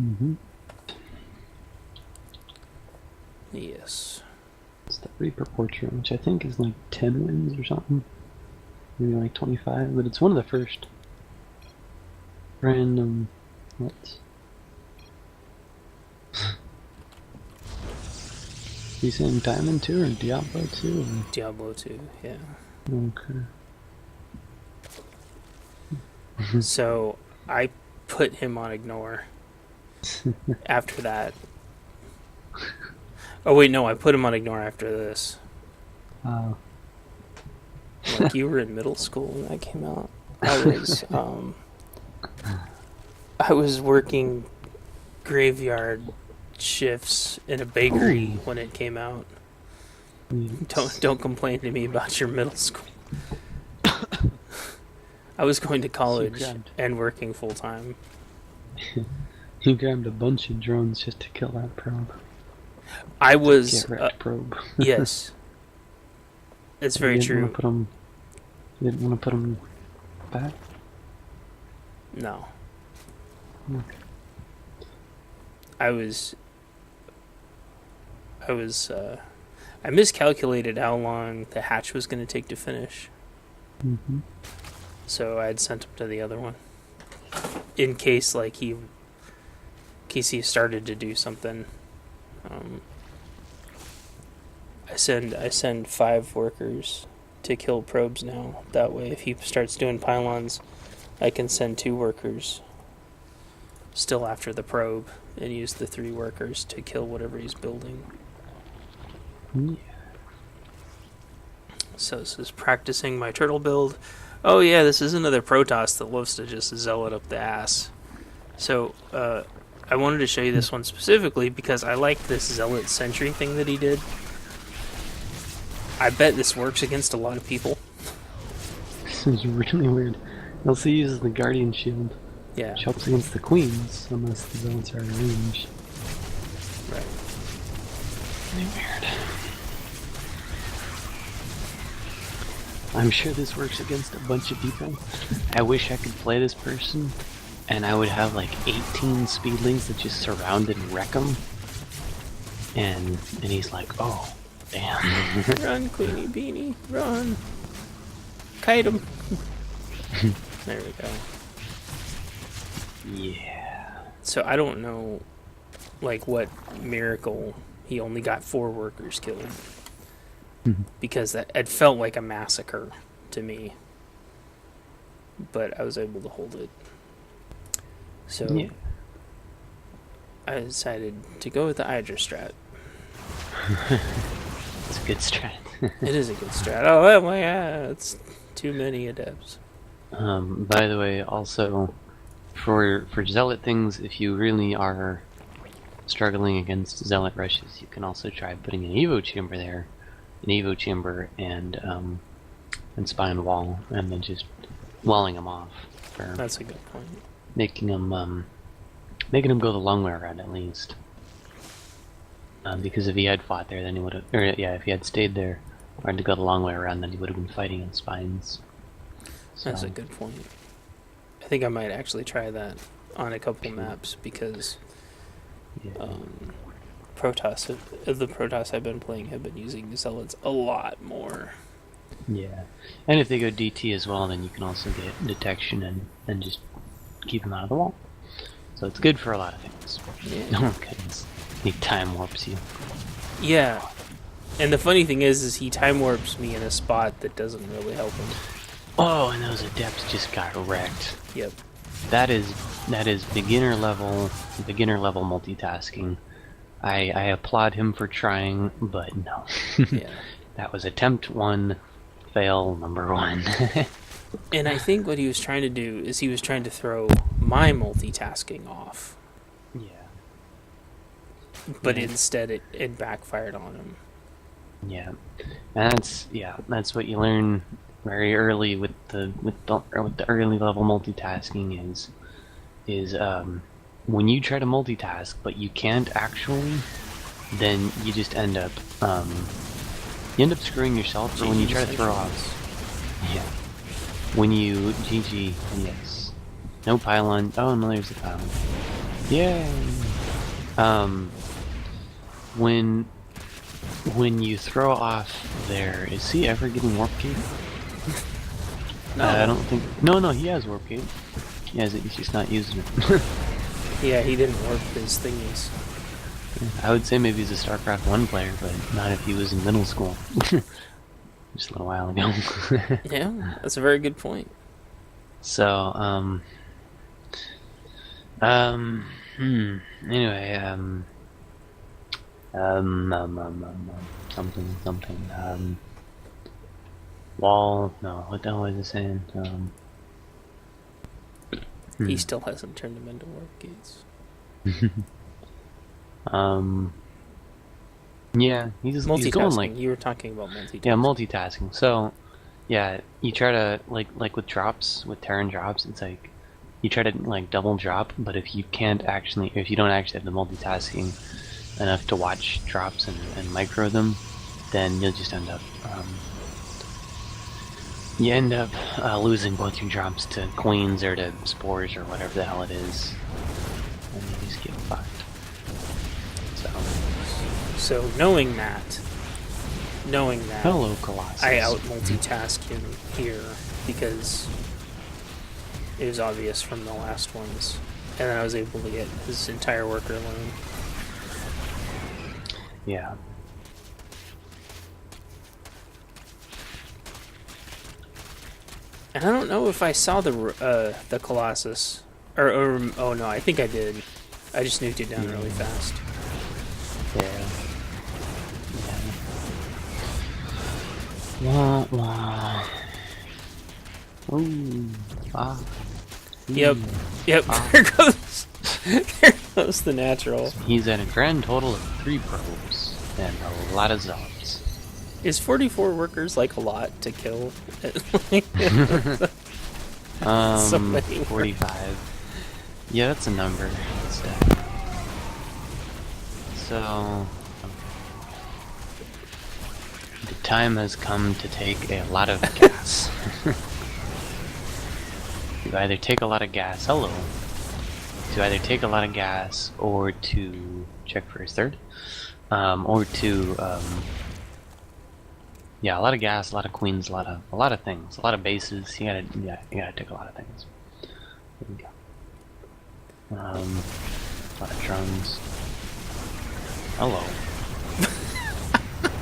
Mm-hmm. Yes. It's the Reaper portrait, which I think is like 10 wins or something. Maybe like 25, but it's one of the first random. What? You saying Diamond 2 or Diablo 2? Diablo 2, yeah. Okay. So I put him on ignore after that. Oh wait, no, I put him on ignore after this. Uh, Like, you were in middle school when that came out. I was working graveyard shifts in a bakery when it came out. Don't complain to me about your middle school. I was going to college and working full time. He grabbed a bunch of drones just to kill that probe. I was Get wrecked probe. Yes, it's very true. You didn't want to put them back? No. Okay. I miscalculated how long the hatch was going to take to finish. Mm-hmm. So I had sent him to the other one in case he started to do something. I send 5 workers to kill probes now. That way, if he starts doing pylons, I can send 2 workers still after the probe and use the 3 workers to kill whatever he's building. Yeah. So this is practicing my turtle build. Oh yeah, this is another Protoss that loves to just zealot up the ass. So I wanted to show you this one specifically because I like this zealot sentry thing that he did. I bet this works against a lot of people. This is really weird. He also uses the Guardian Shield, Yeah. which helps against the Queens, unless the zones are in range. Right. Really weird. I'm sure this works against a bunch of people. I wish I could play this person, and I would have like 18 speedlings that just surround and wreck him. And he's like, oh, damn. Run, Queenie Beanie, run. Kite him. There we go. Yeah. So I don't know, like, what miracle he only got 4 workers killed. Because it felt like a massacre to me. But I was able to hold it. So Yeah. I decided to go with the Hydra strat. It's a good strat. It is a good strat. Oh my god, it's too many adepts. By the way, also, for zealot things, if you really are struggling against zealot rushes, you can also try putting an Evo chamber there. An Evo chamber and spine wall, and then just walling them off. That's a good point. Making them go the long way around at least. Because if he had fought there, then he would have, or yeah, if he had stayed there, or had to go the long way around, then he would have been fighting in spines. So, That's a good point. I think I might actually try that on a couple maps because yeah. the Protoss I've been playing have been using Zealots a lot more. Yeah, and if they go DT as well, then you can also get detection and just keep them out of the wall. So it's good for a lot of things. Yeah. Oh goodness, he time warps you. Yeah, and the funny thing is he time warps me in a spot that doesn't really help him. Oh, and those adepts just got wrecked. Yep. That is beginner level multitasking. I applaud him for trying, but no. Yeah. That was attempt 1, fail number 1. And I think what he was trying to do is he was trying to throw my multitasking off. Yeah. But instead it backfired on him. Yeah. That's what you learn very early with the early level multitasking is when you try to multitask but you can't actually, then you just end up screwing yourself. Or when you try to throw off, yeah, when you GG, yes, no pylon. Oh no, there's the pylon. Yay! Um, when you throw off there, is he ever getting warp gate? No. I don't think. No, he has warp gate. He has it. He's just not using it. Yeah, he didn't warp his thingies. I would say maybe he's a StarCraft 1 player, but not if he was in middle school. Just a little while ago. Yeah, that's a very good point. So, anyway, something, wall, no, what the hell was I saying? He still hasn't turned him into warp gates. Yeah, he's Multitasking. going like... You were talking about multitasking. Yeah, multitasking. So, yeah, you try to, like with drops, with Terran drops, it's like, you try to, like, double drop, but if you don't actually have the multitasking enough to watch drops and micro them, then you'll just end up, losing both your drops to queens or to spores or whatever the hell it is, and you just get fucked. So knowing that, Hello, Colossus. I out multitask him here because it was obvious from the last ones, and then I was able to get his entire worker alone. Yeah. And I don't know if I saw the Colossus, or oh no, I think I did. I just nuked it down really fast. Yeah. Wah wah. Ooh. Ah. Yep. Ah. There goes the natural. He's at a grand total of 3 probes and a lot of zombs. Is 44 workers like a lot to kill? So many 45. Yeah, that's a number. So the time has come to take a lot of gas. You either take a lot of gas. Hello. To either take a lot of gas or to check for his third, or to yeah, a lot of gas, a lot of queens, a lot of things, a lot of bases. You gotta take a lot of things. There we go. A lot of drones. Hello.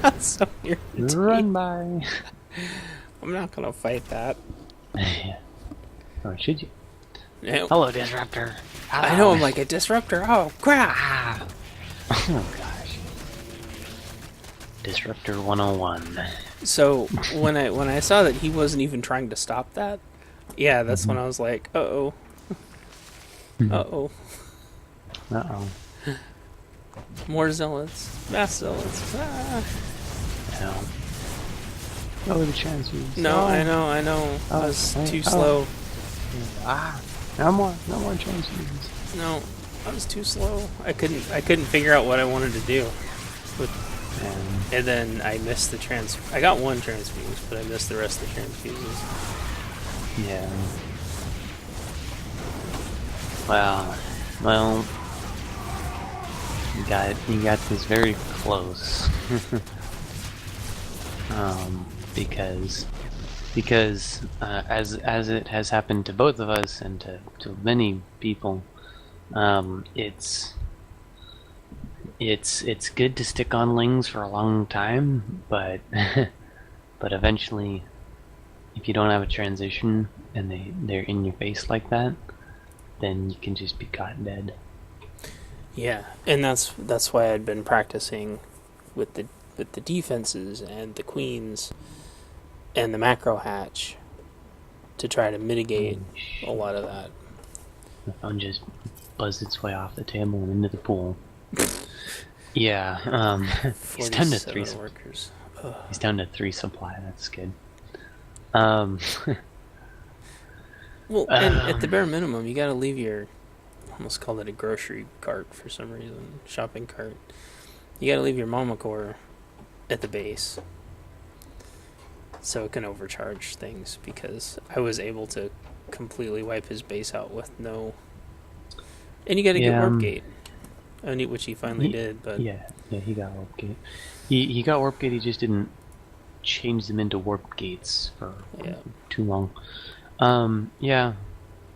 That's so weird. Run by. I'm not gonna fight that. Yeah. Or should you? Nope. Hello, Disruptor. I know I'm like a disruptor. Oh crap! Ah. Oh gosh. Disruptor 101. So when I saw that he wasn't even trying to stop that, yeah, that's when I was like, uh oh. More zealots, mass zealots. Ah. No. Oh, the transfers. No, Oh. I know. I was too slow. Ah. No more transfusions. No, I was too slow. I couldn't figure out what I wanted to do. And then I missed the I got one transfuse, but I missed the rest of the transfuses. Yeah. Well, you got this very close. Because as it has happened to both of us and to many people, it's good to stick on lings for a long time, but but eventually, if you don't have a transition and they're in your face like that, then you can just be caught dead. Yeah, and that's why I'd been practicing with the defenses and the queens and the macro hatch to try to mitigate a lot of that. The phone just buzzed its way off the table and into the pool. Yeah, he's down to 3 workers. He's down to 3 supply. That's good. Well, and at the bare minimum, you gotta leave your, almost call it a grocery cart for some reason, shopping cart. You gotta leave your mama core at the base, so it can overcharge things, because I was able to completely wipe his base out with no And you got to get Yeah, warp gate, which he finally he, did. But yeah, he got warp gate. He got warp gate. He just didn't change them into warp gates for yeah, too long. Yeah.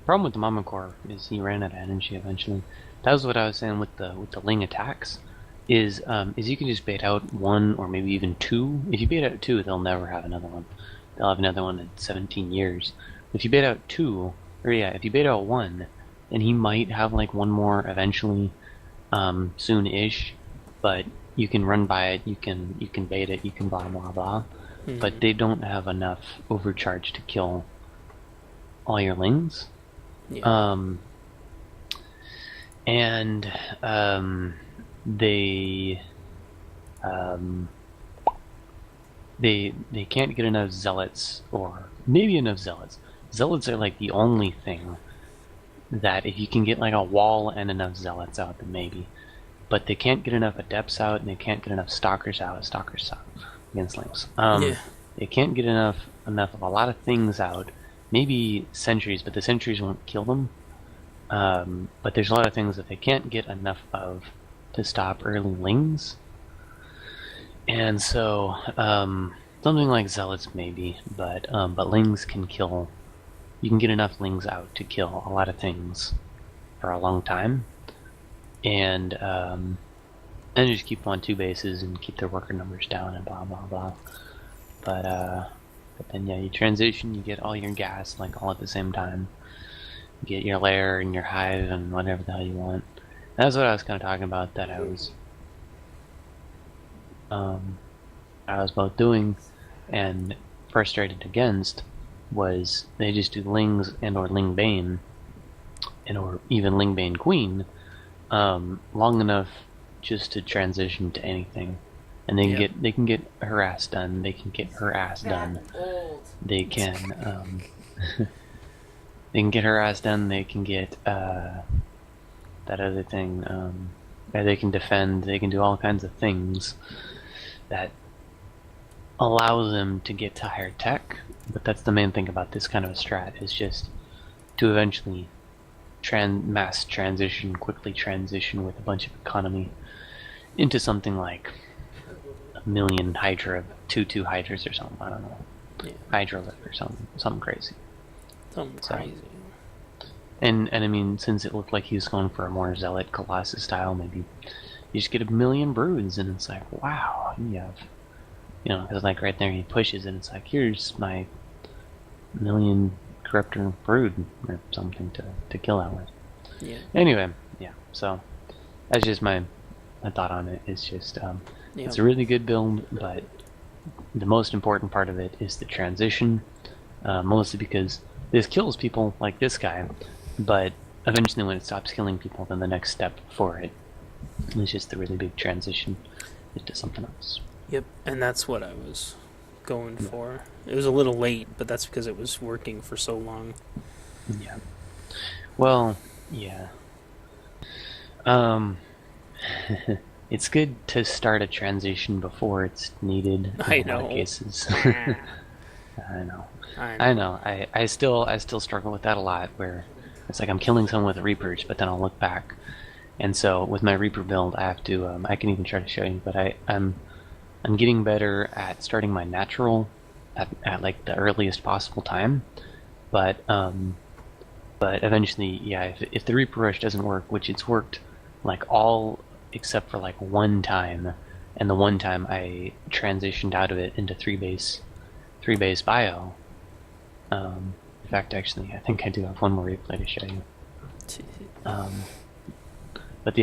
Problem with the Mama Core is he ran out of energy eventually. That was what I was saying with the Ling attacks. Is you can just bait out one or maybe even two. If you bait out two, they'll never have another one. They'll have another one in 17 years. If you bait out two, or yeah, if you bait out one, then he might have like one more eventually, soon-ish. But you can run by it, you can bait it, you can blah blah blah. But they don't have enough overcharge to kill all your lings. yeah, And they they can't get enough zealots, or maybe enough zealots. Zealots are like the only thing that if you can get like a wall and enough zealots out, then maybe. But they can't get enough adepts out, and they can't get enough stalkers out. Stalkers suck against lings. yeah, They can't get enough of a lot of things out. Maybe sentries, but the sentries won't kill them. But there's a lot of things that they can't get enough of to stop early lings. And so, something like zealots maybe, but lings can kill. You can get enough lings out to kill a lot of things for a long time, and just keep on two bases and keep their worker numbers down and blah blah blah. But then yeah, you transition, you get all your gas like all at the same time. You get your lair and your hive and whatever the hell you want. That's what I was kind of talking about. That I was both doing and frustrated against was they just do lings and or lingbane and or even lingbane queen long enough just to transition to anything. And they can get her ass done. They can get her ass done. They can they can get her ass done. They can get that other thing. They can defend. They can do all kinds of things that allow them to get to higher tech. But that's the main thing about this kind of a strat, is just to eventually quickly transition with a bunch of economy into something like a million Hydra, two Hydras or something. I don't know. yeah. Hydra lift or something crazy. Something crazy. And I mean, since it looked like he was going for a more Zealot Colossus style, maybe you just get a million broods, and it's like, wow, you have, because like right there he pushes, and it's like, here's my million Corruptor brood or something to kill that with. Yeah. Anyway, yeah. So that's just my thought on it. It's just it's a really good build, but the most important part of it is the transition, mostly because this kills people like this guy, but eventually when it stops killing people, then the next step for it is just the really big transition into something else. Yep, and that's what I was going for. It was a little late, but that's because it was working for so long. Yeah. Well, yeah. It's good to start a transition before it's needed in I a lot of know. cases. I know. I know. I still struggle with that a lot, where it's like I'm killing someone with Reapers, but then I'll look back. And so with my Reaper build, I have to I can even try to show you, but I'm getting better at starting my natural at like the earliest possible time. But eventually, yeah, if the Reaper Rush doesn't work, which it's worked like all except for like one time, and the one time I transitioned out of it into three base bio. In fact, actually, I think I do have one more replay to show you. But the